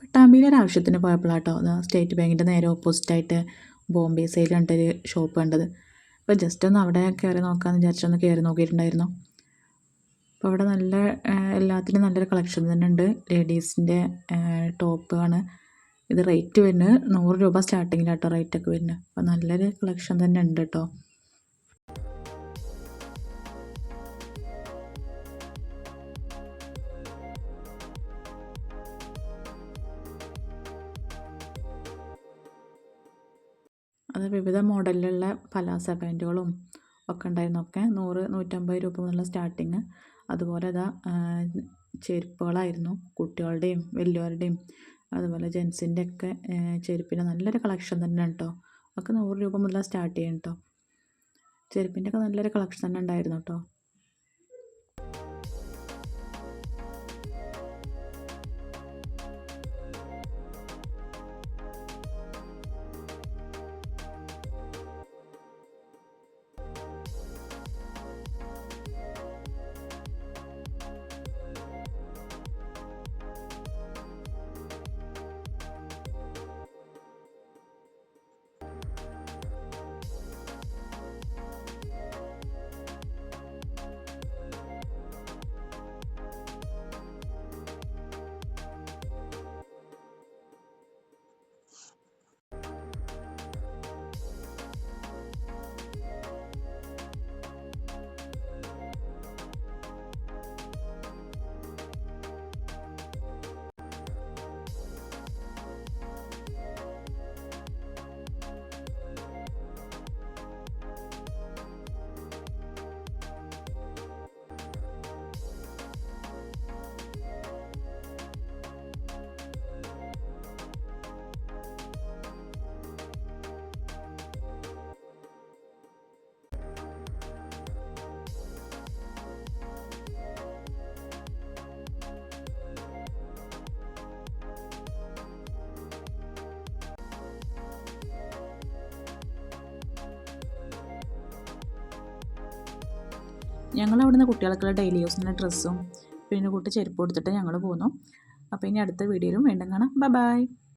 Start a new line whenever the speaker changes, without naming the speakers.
പട്ടാമ്പിയിൽ ഒരു ആവശ്യത്തിന് പോയപ്പോഴാട്ടോ സ്റ്റേറ്റ് ബാങ്കിൻ്റെ നേരെ ഓപ്പോസിറ്റായിട്ട് ബോംബെ സെയിൽ കണ്ടൊരു ഷോപ്പ് കണ്ടത്. അപ്പോൾ ജസ്റ്റ് ഒന്ന് അവിടെ കയറി നോക്കാമെന്ന് വിചാരിച്ചൊന്ന് കയറി നോക്കിയിട്ടുണ്ടായിരുന്നു. അപ്പോൾ അവിടെ നല്ല എല്ലാത്തിനും നല്ലൊരു കളക്ഷൻ തന്നെ ഉണ്ട്. ലേഡീസിൻ്റെ ടോപ്പ് ആണ്. ഇത് റേറ്റ് വരുന്നത് 100 രൂപ സ്റ്റാർട്ടിങ്ങിലാട്ടോ റേറ്റൊക്കെ വരുന്നത്. അപ്പോൾ നല്ലൊരു കളക്ഷൻ തന്നെ ഉണ്ട് കേട്ടോ. അത് വിവിധ മോഡലിലുള്ള പലാസ പാൻറ്റുകളും ഒക്കെ ഉണ്ടായിരുന്നു. ഒക്കെ 100-150 രൂപ മുതലുള്ള സ്റ്റാർട്ടിങ്. അതുപോലെ അതാ ചെരുപ്പുകളായിരുന്നു, കുട്ടികളുടെയും വലിയവരുടെയും അതുപോലെ ജെൻസിൻ്റെ ഒക്കെ ചെരുപ്പിൻ്റെ നല്ലൊരു കളക്ഷൻ തന്നെ കേട്ടോ. ഒക്കെ 100 രൂപ മുതൽ സ്റ്റാർട്ട് ചെയ്യും കേട്ടോ. ചെരുപ്പിൻ്റെ ഒക്കെ നല്ലൊരു കളക്ഷൻ തന്നെ ഉണ്ടായിരുന്നു കേട്ടോ. ഞങ്ങൾ അവിടുന്ന് കുട്ടികൾക്കുള്ള ഡെയിലി യൂസിനുള്ള ഡ്രസ്സും പിന്നെ ചെരുപ്പ് കൊടുത്തിട്ട് ഞങ്ങൾ പോന്നു. അപ്പോൾ ഇനി അടുത്ത വീഡിയോയിലും വീണ്ടും കാണാം. ബൈ.